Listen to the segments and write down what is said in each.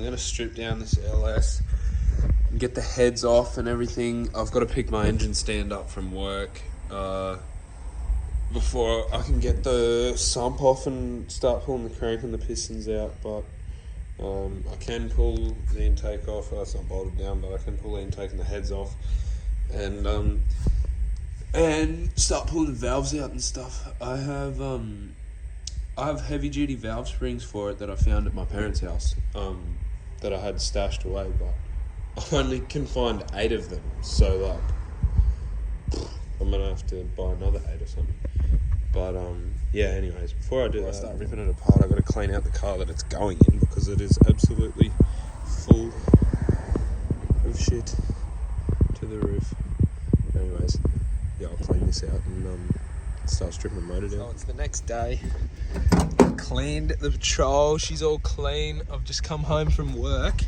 we're going to strip down this LS and get the heads off and everything. I've got to pick my engine stand up from work before I can get the sump off and start pulling the crank and the pistons out, but I can pull the intake off. It's not bolted down, but I can pull the intake and the heads off and start pulling the valves out and stuff. I have heavy duty valve springs for it that I found at my parents' house that I had stashed away, but I only can find 8 of them, so like I'm gonna have to buy another 8 or something. But yeah, anyways, before I do that, I start ripping it apart, I've got to clean out the car that it's going in because it is absolutely full of shit to the roof. Anyways, yeah, I'll clean this out and start stripping the motor down. So it's the next day. I cleaned the patrol, she's all clean. I've just come home from work.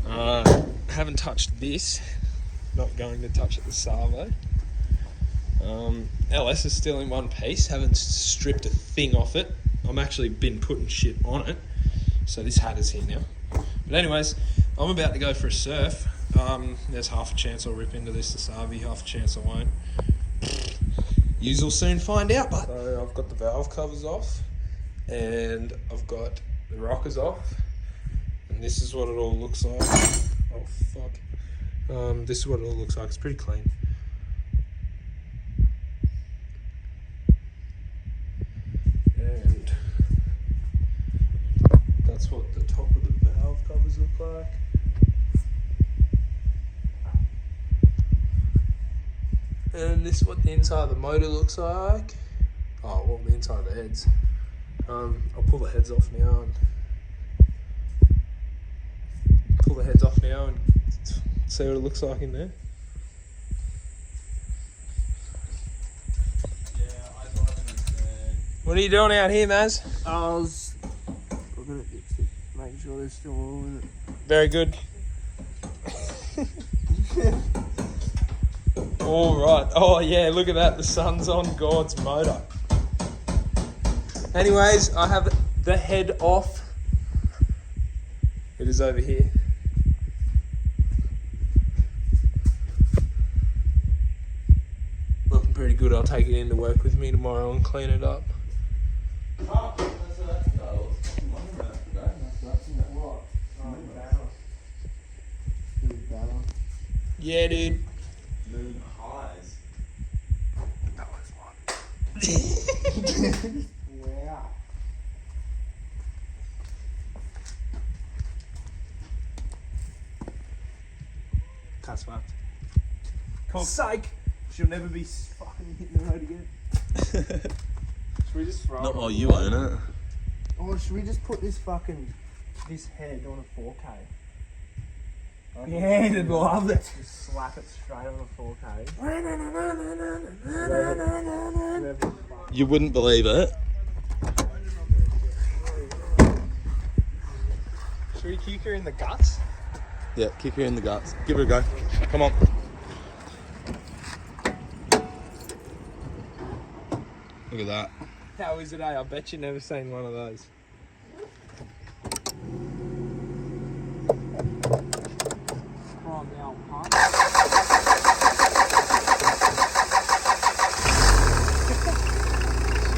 Haven't touched this, not going to touch it the Savo. LS is still in one piece, haven't stripped a thing off it. I'm actually been putting shit on it, so this hat is here now. But anyways, I'm about to go for a surf. There's half a chance I'll rip into this Savi, half a chance I won't. You'll soon find out, but so I've got the valve covers off and I've got the rockers off, and this is what it all looks like. Oh fuck. This is what it all looks like. It's pretty clean. And that's what the top of the valve covers look like. And this is what the inside of the motor looks like. Oh, well, the inside of the heads. I'll pull the heads off now and see what it looks like in there. What are you doing out here, Maz? I was looking at it, making sure there's still all in it. Very good. All right. Oh yeah, look at that. The sun's on God's motor. Anyways, I have the head off. It is over here. Looking pretty good. I'll take it into work with me tomorrow and clean it up. Yeah, dude. Moon highs. That was one. Wow. Car's fucked. Psych! She'll never be fucking hitting the road again. Should we just throw Not it while on you the own road? it. Or should we just put this head on a 4K? Yeah, he'd love it. Just slap it straight on a 4K. You wouldn't believe it. Should we kick her in the guts? Yeah, kick her in the guts. Give her a go. Come on. Look at that. How is it, eh? I bet you've never seen one of those. Oh, now, huh?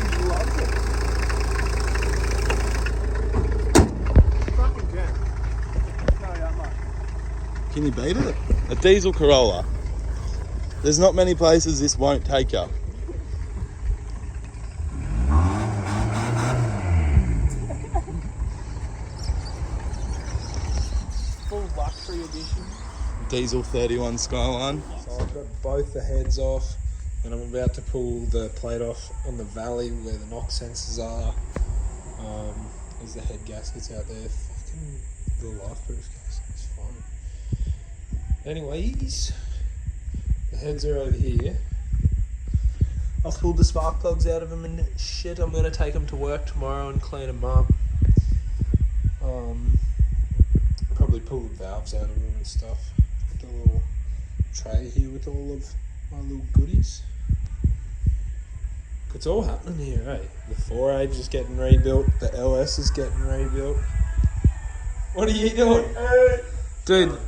She loves it. Fucking jam. No, that much. Can you beat it? A diesel Corolla. There's not many places this won't take you. Full luxury edition. Diesel 31 Skyline. So I've got both the heads off, and I'm about to pull the plate off on the valley where the knock sensors are. There's the head gaskets out there. Fucking the life-proof gaskets, fine. Anyways, the heads are over here. I've pulled the spark plugs out of them and shit. I'm gonna take them to work tomorrow and clean them up. Probably pull the valves out of them and stuff. Got the little tray here with all of my little goodies. It's all happening here, eh? The 4Age is getting rebuilt, the LS is getting rebuilt. What are you doing? Dude,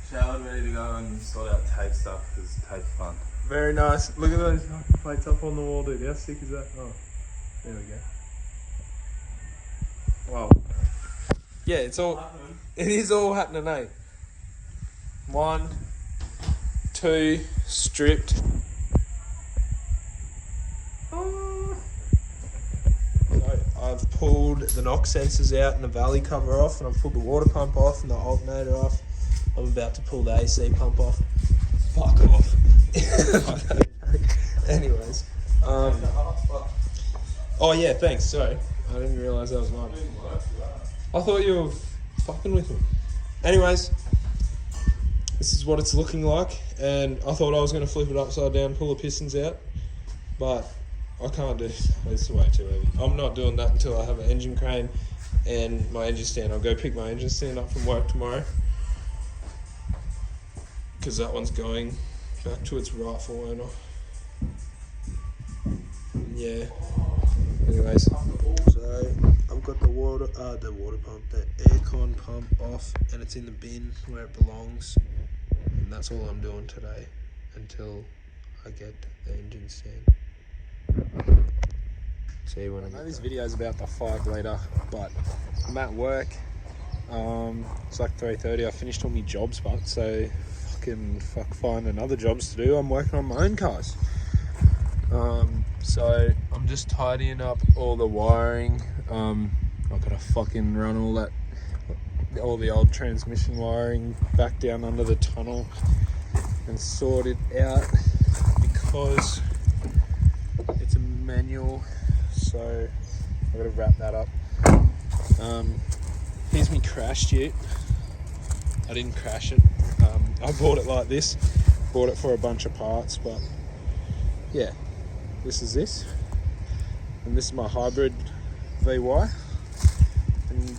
Showered, ready to go and sort out tape stuff because tape's fun. Very nice. Look at those fucking plates up on the wall, dude. How sick is that? Oh, there we go. Wow. yeah, it is all happening, eh? 1, 2, stripped. So I've pulled the knock sensors out and the valley cover off, and I've pulled the water pump off and the alternator off. I'm about to pull the AC pump off. Fuck off. Anyways. Oh yeah, thanks. Sorry. I didn't realise that was mine. I thought you were fucking with me. Anyways. This is what it's looking like, and I thought I was going to flip it upside down, pull the pistons out, but I can't do it. It's way too heavy. I'm not doing that until I have an engine crane and my engine stand. I'll go pick my engine stand up from work tomorrow, because that one's going back to its rightful owner. Yeah. Anyways, so I've got the water pump, the aircon pump off, and it's in the bin where it belongs. And that's all I'm doing today until I get the engine stand. See you when I know this video is about the 5 litre, but I'm at work. It's like 3:30. I finished all my jobs, but so find other jobs to do. I'm working on my own cars. So I'm just tidying up all the wiring. I've got to fucking run all the old transmission wiring back down under the tunnel and sort it out because it's a manual, so I've got to wrap that up. Here's me crash ute. I didn't crash it. I bought it like this, bought it for a bunch of parts, but yeah, this is this, and this is my hybrid VY, and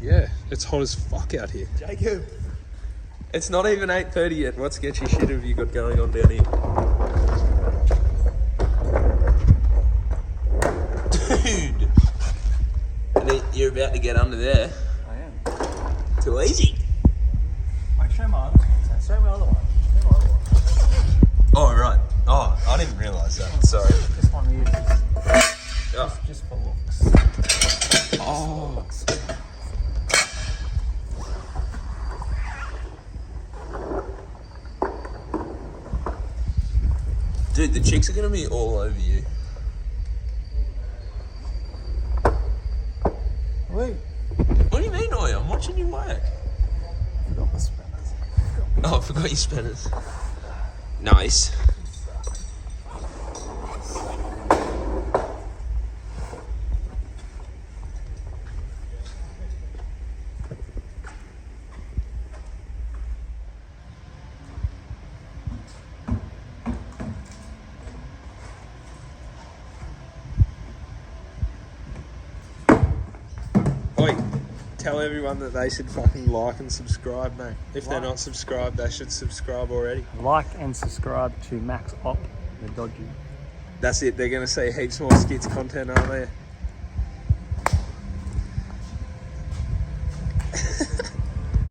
yeah, it's hot as fuck out here. Jacob. It's not even 8:30 yet. What sketchy shit have you got going on down here? Dude! You're about to get under there. I am. Too easy. Wait, show my other one. Show my other one. Show my other one. Oh, right. Oh, I didn't realise that. Sorry. Just one here. Oh. Just for looks. Oh. Dude, the chicks are going to be all over you. Wait. What do you mean, Oi? I'm watching you work. Forgot my spinners. Oh, I forgot your spinners. Nice. Oi, tell everyone that they should fucking like and subscribe, mate. If they're not subscribed, they should subscribe already. Like and subscribe to Max Op, the Dodgy. That's it. They're going to see heaps more skits content, aren't they?